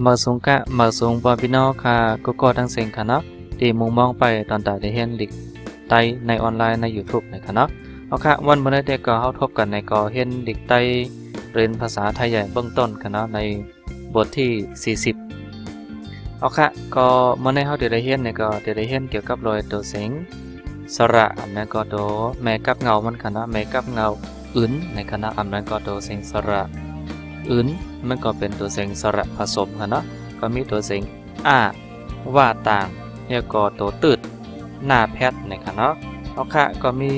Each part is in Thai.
มาสูงปอพี่น้องค่ะก็ทั้งเสียงค่ะเนาะที่มุงมองไปตอนตาได้เห็นลิกไตในออนไลน์ใน YouTube นะคะเนาะเอาค่ะวันมื้อนี้ก็เฮาทบกันในก็เห็นลิกไตเรียนภาษาไทยใหญ่เบื้องต้นค่ะเนาะในบทที่40เอาค่ะก็มื้อนี้เฮาได้เห็นเนี่ยก็ได้เห็นเกี่ยวกับรอยตัวเสียงสระอันนั้นก็ตัวแม่กับเงามันค่ะเนาะแม่กับเงาอื่นในคณะอันนั้นก็ตัวเสียงสระอื่นมันก็เป็นตัวเสียงสระผสมค่ะเนาะก็มีตัวเสียงว่าต่างแล้วก็ตัวตืดหน้าแพทในค่ะเนาะเอาค่ะก็มี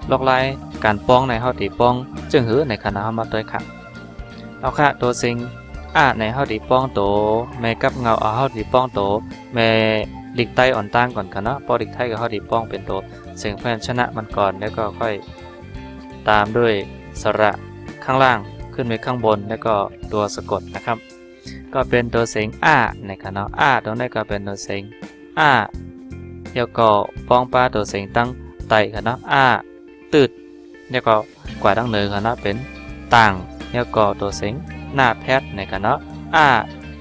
หลากหลายการป้องในเฮาติป้องจึงหือในคณะเฮามาด้วยค่ะเอาค่ะตัวเสียงในเฮาติป้องโตแม่กับเงาเฮาติป้องโตแม่ลิกไตอ่อนต่างก่อนค่ะเนาะพอลิกไทก็เฮาติป้องเป็นตัวเสียงพยัญชนะมันก่อนแล้วก็ค่อยตามด้วยสระข้างล่างขึ้นไปข้างบนแล้วก็ตัวสะกดนะครับก็เป็นตัวเสียงในค่ะเนาะตัวนี้ก็เป็นตัวเสียงแล้วก็ป้องป้าตัวเสียงตั้งไตค่ะเนาะตืดแล้วก็กว่าดังเนือค่ะเนาะเป็นต่างแล้วก็ตัวเสียงหน้าแพทในค่ะเนาะ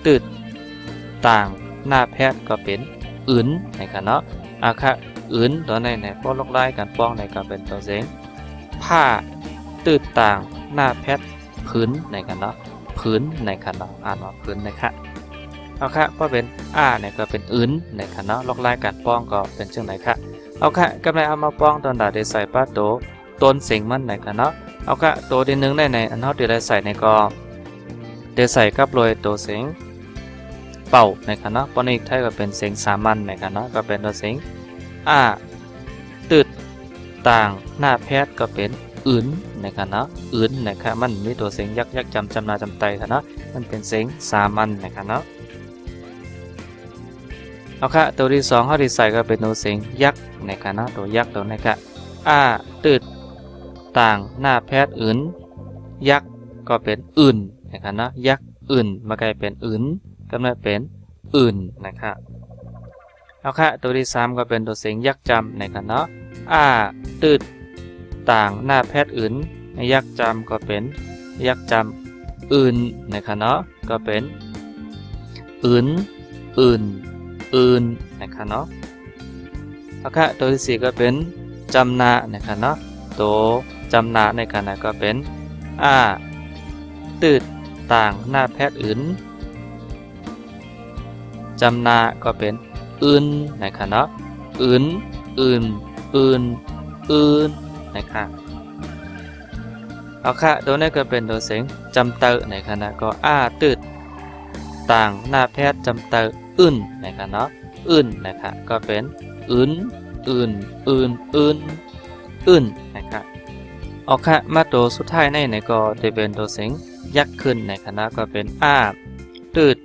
ตืดต่างหน้าแพทก็เป็นอื่นในค่ะเนาะค่ะอื่นตัวนี้เนี่ยพวกลอกไล่การป้องในก็เป็นตัวเสียงผ้าตืดต่างหน้าแพทพื้นในกันเนาะพื้นในคันเนาะอ่านว่าพื้นนะคะเอาค่ะก็เป็นเนี่ยก็เป็นอื่นในคันเนาะลอกลายการป้องก็เป็นจังไหนค่ะเอาค่ะกำลังเอามาป้องตอนดาได้ใส่ป้าโตต้นเสียงมันในคันเนาะเอาค่ะตัวที่1ในอันเฮาได้ใส่ในก็ได้ใส่กับโรยตัวเสียงเป่าในคันเนาะปอนิกไทยก็เป็นเสียงสามัญในคันเนาะก็เป็นตัวเสียงตืดต่างหน้าแพทย์ก็เป็นอื่นนะครับเนาะอื่นนะครับมันมีตัวเสียงยักจำนาจำไตครับเนาะมันเป็นเสียงสามัญนะครับเนาะเอาค่ะตัวที่2เขาที่ใส่ก็เป็นตัวเสียงยักษ์นะครับเนาะตัวยักษ์ตัวนี้ครับตืดต่างหน้าแพทย์อื่นยักษ์ก็เป็นอื่นนะครับเนาะยักษ์อื่นมากลายเป็นอื่นกำเนิดเป็นอื่นนะครับเอาค่ะตัวที่3ก็เป็นตัวเสียงยักษ์จำนะครับเนาะตืดต่างหน้าแพทย์อื่นยักษ์จำก็เป็นยักษ์จำอื่นนะครับเนาะก็เป็นอื่นนะครับเนาะเอาค่ะตัวที่4ก็เป็นจำนานะครับเนาะตัวจำนาในขณะก็เป็นตืดต่างหน้าแพทย์อื่นจำนาก็เป็นอื่นนะครับเนาะอื่นนะครับเอาค่ะตัวนี้ก็เป็นตัวเสียงจำเตอในขณะก็ตืดต่างหน้าแพทย์จำเตอนะครับเนาะนะครับก็เป็นนะครับเอาค่ะมาตัวสุดท้ายในก็จะเป็นตัวเสียงยักษ์ขึ้นในขณะก็เป็นตืด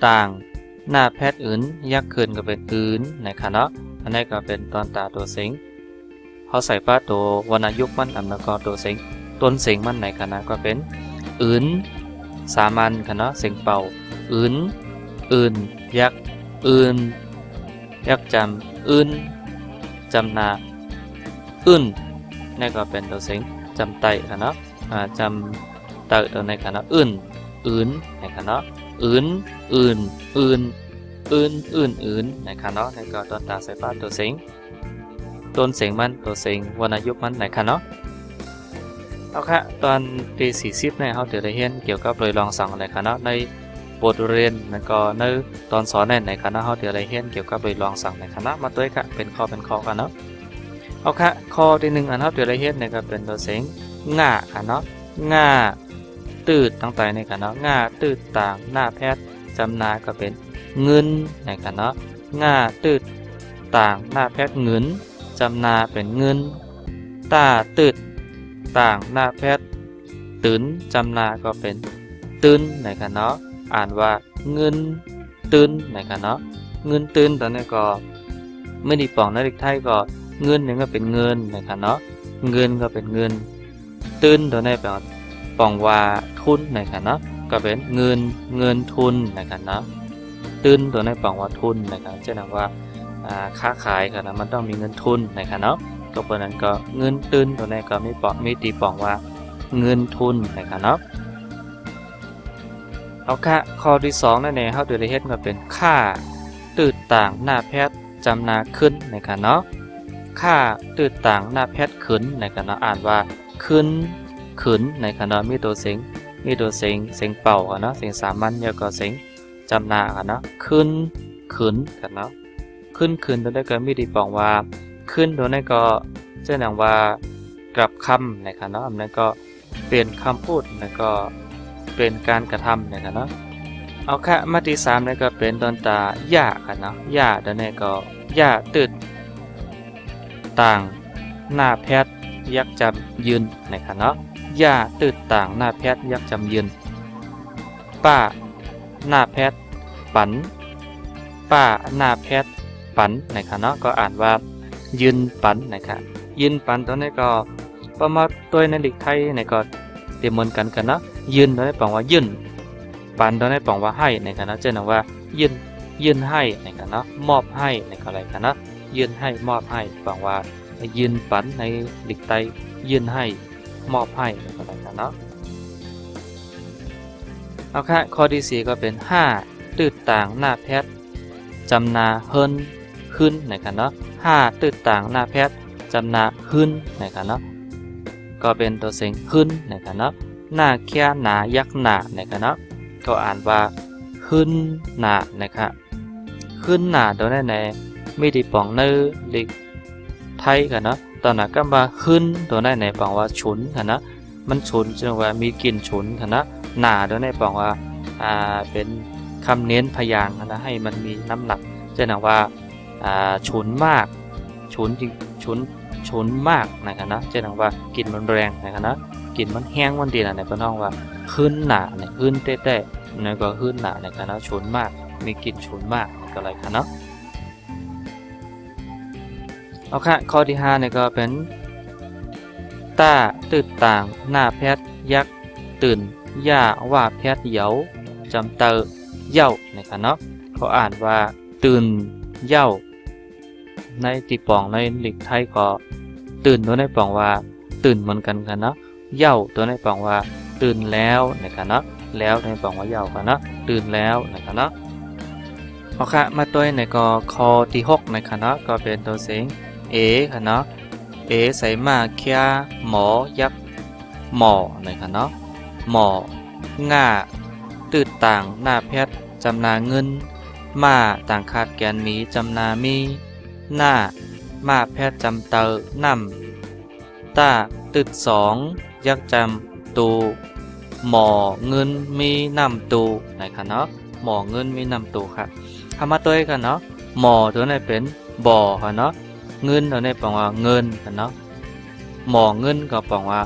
ต่างหน้าแพทย์ยักษ์ขึ้นก็เป็นนะครับเนาะอันนี้ก็เป็นตอนตาตัวเสียงเขาใส่ป้าตัววรรณยุกต์มันแล้วก็ตัวเสียงต้นเสียงมันในคณะก็เป็นสามัญคณะเสียงเป่ายักษ์ยักษ์จำจำนานี่ก็เป็นตัวเสียงจำไตคณะจำเตตัวในคณะในคณะในคณะนี่ก็ตอนตาใส่ป้าตัวเสียงต้นเสียงมันตัวเสียงวรรณยุกต์มันไหนคะเนาะเอาค่ะตอนที่40เนี่ยเขาได้เรียนเกี่ยวกับโดยลองสั่งอะไรคะเนาะในบทเรียนแล้วก็ในตอนสอนในคณะเขาได้เรียนเกี่ยวกับโดยลองสั่งในคณะมาด้วยค่ะเป็นข้อกันเนาะเอาค่ะข้อที่1อันเขาได้เรียนเนี่ยก็เป็นตัวเสียงง่าค่ะเนาะง่าตืดตั้งแต่ในคณะง่าตืดต่างหน้าแพทย์จำนาก็เป็นเงินในคณะง่าตืดต่างหน้าแพทย์เงินจำนาเป็นเงินตืดต่างหน้าแพทย์ตื่นจำนาก็เป็นตื่นในค่ะเนาะอ่านว่าเงินตื่นในค่ะเนาะเงินตื่นตอนนี้ก็ไม่ได้ปองในเด็กไทยก็เงินนี่ก็เป็นเงินในค่ะเนาะเงินก็เป็นเงินตื่นตัวนี้แปลปองว่าทุนในค่ะเนาะก็เป็นเงินทุนในค่ะเนาะตื่นตัวนี้ปองว่าทุนในค่ะเช่นว่าค้าขายค่ะนะมันต้องมีเงินทุนนะครับเนาะก็เพราะนั้นก็เงินตื่นตัวนี้ก็มีตีปองว่าเงินทุนนะครับเนาะ เอาค่ะข้อที่2นั่นเองเฮาได้เฮ็ดก็เป็นค่าตื้อต่างหน้าแพทย์จำนาขึ้นนะครับเนาะค่าตื้อต่างหน้าแพทย์ขึ้นนะครับเนาะอ่านว่าขึ้นขึ้นนะครับเนาะมีตัวเสียงเป่าเนาะเสียงสามัญแล้วก็เสียงจำนาเนาะขึ้นขึ้นกันเนาะขึ้นตัวนี้ก็มีที่บอกว่าขึ้นตัวนี้ก็เช่นอย่างว่ากลับคำนะครับเนาะอันนั้นก็เปลี่ยนคำพูดแล้วก็เป็นการกระทำนะครับเนาะเอาค่ะมาที่3นี่ก็เป็นตอนตาย่ากันเนาะย่าตัวนี้ก็ย่าตืดต่างหน้าแพทย์ยักจำยืนนะครับเนาะย่าตืดต่างหน้าแพทย์ยักจำยืนป้าหน้าแพทย์ปันป้าหน้าแพทย์ปันนะครับเนาะก็อ่านว่ายืนปันนะครับยืนปันตัวนี้ก็ประมาณตัวในหลีกไทยในก็เตรียมเหมือนกันนะยืนตัวนี้แปลว่ายืนปันตัวนี้แปลว่าให้ในกันนะเช่นว่ายืนให้ในกันนะมอบให้ในก็อะไรกันนะยืนให้มอบให้แปลว่ายืนปันในหลีกไทยยืนให้มอบให้ในก็อะไรกันนะเอาค่ะข้อที่4ก็เป็น5ตื้อต่างหน้าแพทย์จำนาเฮิรนขึ้นในกันเนาะ5ตื้อต่างหน้าแพทย์จำนาขึ้นในกันเนาะก็เป็นตัวเสียงขึ้นในกันเนาะหน้าแค่หนายักหนาในกันเนาะก็อ่านว่าขึ้นหนานะครับขึ้นหนาตัวนั้นในมีที่ปองเนื้อหลีกไทยกันเนาะตอนนั้นก็มาขึ้นตัวนั้นในปองว่าฉุนกันนะมันฉุนจึงว่ามีกลิ่นฉุนกันนะหนาตัวนั้นปองว่าเป็นคำเน้นพยางค์นะให้มันมีน้ำหนักเช่นว่าฉุนมากฉุนจริงฉุนมากนะครับนะเช่นว่ากลิ่นมันแรงนะครับนะกลิ่นมันแห้งมันดีนะในพน้องว่าขึ้นหนาเนี่ยขึ้นเต้ๆนั่นก็ขึ้นหนานะครับนะฉุนมากมีกลิ่นฉุนมากก็อะไรครับเนาะเอาค่ะข้อที่5เนี่ยก็เป็นต้าตื่นต่างหน้าแพทย์ยักษ์ตื่นย่าว่าแพทย์เหยาจำเตอเย่านะครับเนาะเขาอ่านว่าตื่นเย่าในตีปองในหลีกไทยก็ตื่นตัวในปองว่าตื่นเหมือนกันเนาะเย่าตัวในปองว่าตื่นแล้วนะครับเนาะแล้วในปองว่าเย่ากันเนาะตื่นแล้วนะครับเนาะเอาค่ะมาตัวในก็คอที่6นะครับเนาะก็เป็นตัวเสียงเอค่ะเนาะเอใส่มาแค่หมอยักหมอนะครับเนาะหมอง่าตื่นต่างหน้าแพทย์จำนาเงินมาต่างขาดแกนมีจำนามีหน้ามาแพทย์จำเตอนำต้าตึด2ยักจำตูหมอเงินมีนำตูนะครับเนาะหมอเงินมีนำตูครับทำมาตัวกันเนาะหมอตัวนี้เป็นบ่อครับเนาะเงินตัวนี้แปลว่าเงินครับเนาะหมอเงินก็แปลว่า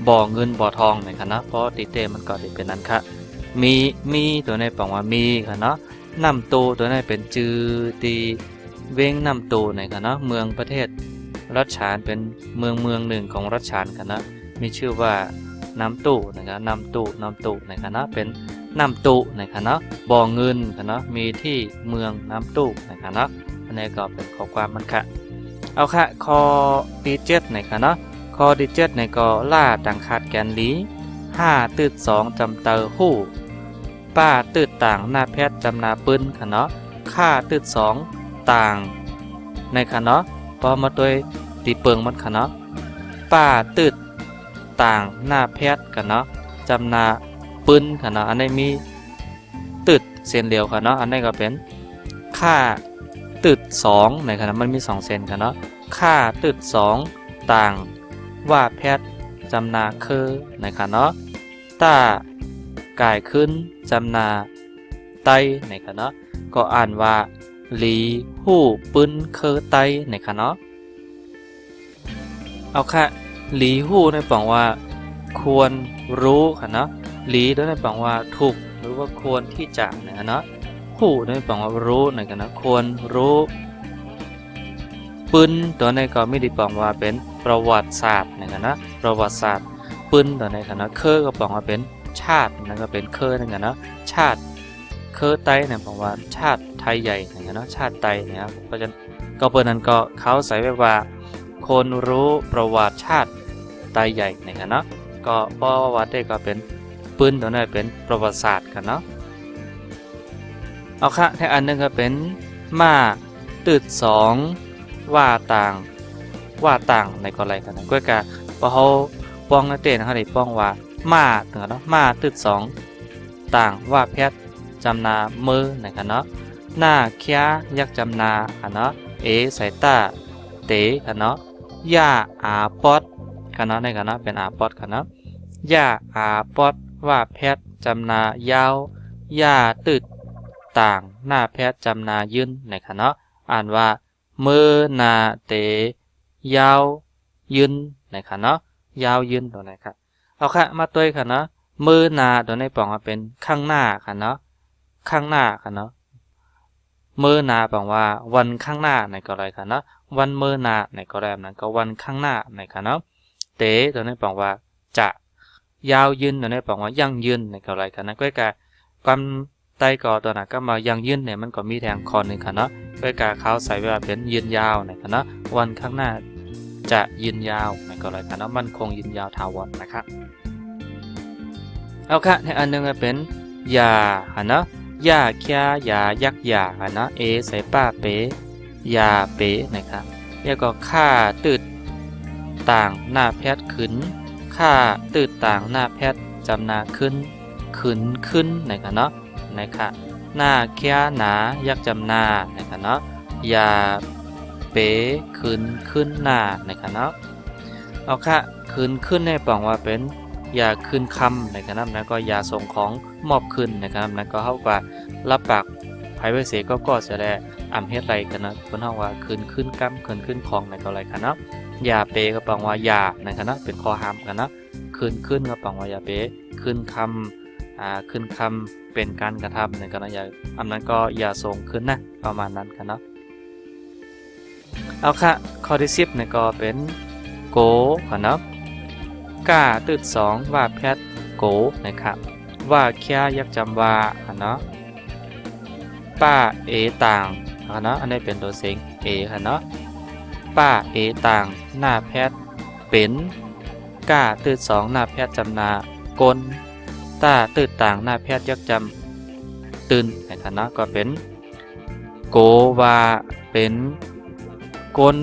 บ่อเงินบ่อทองนะครับเนาะเพราะติเต้มันก็ได้เป็นนั้นครับมีตัวนี้แปลว่ามีครับเนาะนำตูตัวนี้เป็นจือตีเว้งนำตูในกันนะเมืองประเทศรัชฉานเป็นเมืองหนึ่งของรัชฉานกันนะมีชื่อว่าน้ำตู้นะครับน้ำตู้ในกันนะเป็นน้ำตู้ในกันนะบ่อเงินกันนะมีที่เมืองน้ำตู้ในกันนะอันนี้ก็เป็นข้อความมันค่ะเอาค่ะคอดีเจ็ดในกันนะคอดีเจ็ดในก็ล่าต่างขาดแกนลี5ตืด2จำเตอหู้ป้าตืดต่างหน้าแพทย์จำนาปืนกันเนาะค่าตืด2ต่างในค่ะเนาะพอมาตัวตีเปิงมันค่ะเนาะป้าตืดต่างหน้าแพทย์กันเนาะจำนาปืนค่ะเนาะอันนี้มีตืดเส้นเดียวค่ะเนาะอันนี้ก็เป็นค่าตืด2ในค่ะเนาะมันมี2เส้นค่ะเนาะค่าตืด2ต่างว่าแพทย์จำนาคือในค่ะเนาะต้ากายขึ้นจำนาไตในค่ะเนาะก็อ่านว่าหลีหู้ปืนเคอไตในค่ะเนาะเอาค่ะหลีหู้ในปองว่าควรรู้ค่ะเนาะหลีด้วยในปองว่าถูกหรือว่าควรที่จะนะเนาะหู้ในปองว่ารู้ในค่ะเนาะควรรู้ปืนตัวในก็ไม่ได้ปองว่าเป็นประวัติศาสตร์ในค่ะนะประวัติศาสตร์ปืนตัวในค่ะเนาะเคอก็ปองว่าเป็นชาตินั่นก็เป็นเคอในค่ะเนาะชาติเคอไตเนี่ยบอกว่าชาติไทยใหญ่นะครับเนาะชาติไตนะครับเพราะฉะนั้นก็เปิดนั้นก็เขาใส่ไว้ว่าคนรู้ประวัติชาติไตใหญ่นะครับเนาะก็เพราะว่าได้ก็เป็นปืนตัวนั้นเป็นประวัติศาสตร์กันเนาะ เอาค่ะแท่อันนึงก็เป็นมาตืดสองว่าต่างในก็ไรกันนะก็กะพอเขาป้องนักเตะเขาได้ป้องว่ามาถึงเนาะมาตืดสองต่างว่าแพทย์จำนามือนะครับเนาะหน้าเคียยักจำนาค่ะเนาะสายตาเตะค่ะเนาะย่าอาปอดค่ะเนาะในค่ะเนาะเป็นอาปอดค่ะเนาะย่าอาปอดว่าแพทย์จำนายาวย่าตืดต่างหน้าแพทย์จำนายืนในค่ะเนาะอ่านว่ามือนาเตยาวยืนนะคะเนาะยาวยืนตัวไหนครับเอาค่ะมาตัวค่ะเนาะมือนาตัวในปองว่าเป็นข้างหน้าค่ะเนาะข้างหน้าค่ะเนาะมือนาปองว่าวันข้างหน้าในก็ไรค่ะเนาะวันมือนาในก็แรมนั้นก็วันข้างหน้าในค่ะเนาะเตตัวในปองว่าจะยาวยืนตัวในปองว่ายั่งยืนในก็ไรค่ะนะก็แก่ความไตก่อตัวนั้นก็มายังยืนเนี่ยมันก็มีแทงคอหนึ่งค่ะเนาะเพื่อการเขาใส่เวลาเป็นยืนยาวนะครับเนาะวันข้างหน้าจะยืนยาวในก็เลยค่ะเนาะมันคงยืนยาวถาวรนะครับเอาค่ะในอันนึงก็เป็นยาค่ะเนาะยาเคียยายักยาค่ะเนาะใส่ป้าเป๋ยาเป๋นะครับแล้วก็ค่าตืดต่างหน้าแพทย์ขึ้นค่าตืดต่างหน้าแพทย์จำนาขึ้นนะครับเนาะนะครับหน้าเคียหนายักจำนานะครับเนาะยาเป๋ขึ้นหน้านะครับเนาะเอาค่ะขึ้นในปองว่าเป็นยาขึ้นคำนะครับแล้วก็ยาส่งของมอบขึ้นนะครับแล้วก็เข้ากับรับปากไพไวเสก็จะได้อ่ำเฮ็ดไรกันนะคนเฮาว่าขึ้นกำขึ้นของในก็อะไรกันเนาะยาเป๋ก็ปองว่ายานะครับเนาะเป็นข้อห้ามกันเนาะขึ้นก็ปองว่ายาเป๋ขึ้นคำเป็นการกระทำในการอย่าอันนั้นก็อย่าส่งขึ้นนะประมาณนั้นกันเนาะเอาค่ะข้อที่10เนี่ยก็เป็นโกค่ะเนาะกล้าตืด2ว่าแพทย์โกนะครับว่าเคียยักจำว่าค่ะเนาะป้าต่างค่ะเนาะอันนี้เป็นตัวเสียงค่ะเนาะป้าต่างหน้าแพทย์เป็นกล้าตืด2หน้าแพทย์จำนากลตาตืดต่างหน้าแพทย์ยักจำตื่นในฐานะก็เป็นโกวาเป็นกล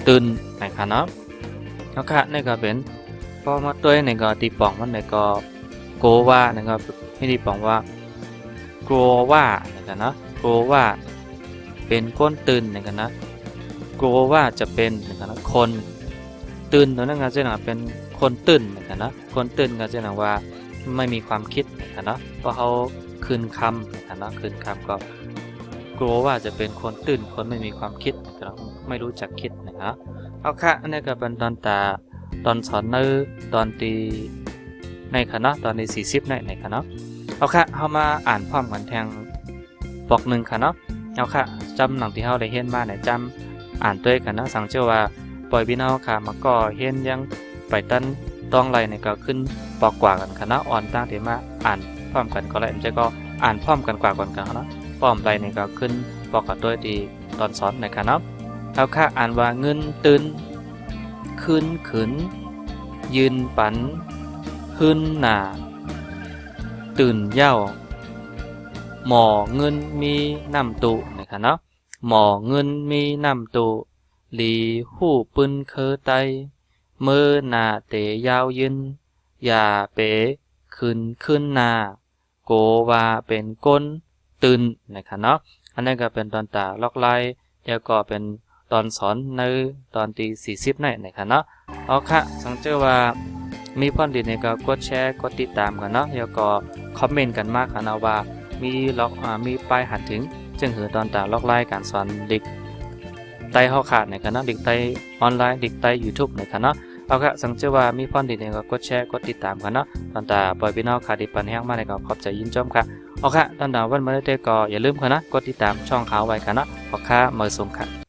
ตื่นในฐานะแล้วค่ะนี่ก็เป็นพอมาตัวในก็ตีป่องมันในก็โกวาในก็ไม่ตีป่องว่ากลัวว่าในฐานะกลัวว่าเป็นก้นตื่นในฐานะกลัวว่าจะเป็นในฐานะคนตื่นตัวนั้นก็จะเป็นคนตื่นในฐานะคนตื่นก็จะว่าไม่มีความคิดนะครับเนาะเพราะเขาคืนคำนะครับเนาะคืนคำก็กลัวว่าจะเป็นคนตื่นคนไม่มีความคิดนะครับไม่รู้จักคิดนะครับเอาค่ะอันนี้ก็เป็นตอนสอนในตอนตีในคณะตอนใน40ในคณะเอาค่ะเข้ามาอ่านพร้อมกันแทงปอกหนึ่งค่ะเนาะเอาค่ะจำหนังที่เขาได้เห็นมาเนี่ยจำอ่านด้วยกันนะสังเจ้าว่าปล่อยพี่น้องค่ะมาก็เห็นยังไปตั้นต้องไรเนี่ยก็ขึ้นปอกกว่ากันคณะอ่อนตั้งเทมาอ่านพร้อมกันก็ไรมันจะก็อ่านพร้อมกันกว่าก่อนกันนะพร้อมไรเนี่ยก็ขึ้นปอกกับตัวดีตอนสอนในคณะเอาค่ะอ่านว่าเงินตื่นขึ้นยืนปันขึ้นหน้าตื่นเย้าหมอเงินมีน้ำตุนะครับเนาะหมอเงินมีน้ำตุหลีหู้ปืนเคอไตมือหน้าเตยาวยืนอย่าเป๋ขึ้นหน้าโกว่าเป็นก้นตื่นนะครับเนาะอันนี้ก็เป็นตอนตาล็อกไล่แล้วก็เป็นตอนสอนในตอนที่40นะครับเนาะเอาค่ะสังเกตว่ามีพรดีเนี่ยก็กดแชร์กดติดตามกันเนาะแล้วก็คอมเมนต์กันมากค่ะนะว่ามีป้ายหันถึงจึงหือตอนตาล็อกไล่การสอนเด็กไต้เฮาขาดนะครับเนาะเด็กไต้ออนไลน์เด็กไต้ YouTube นะครับเนาะเอาค่ะสังเกตว่ามีพรดีเนี่ยก็กดแชร์กดติดตามกันเนาะตอนตาปล่อยพี่น้องขาดิปันแห้งมาเนี่ยก็ขอบใจยินจมค่ะเอาค่ะตอนตาวันมาได้ก็อย่าลืมค่ะนะกดติดตามช่องเขาไว้ค่ะนะขอค่ามือส่งค่ะ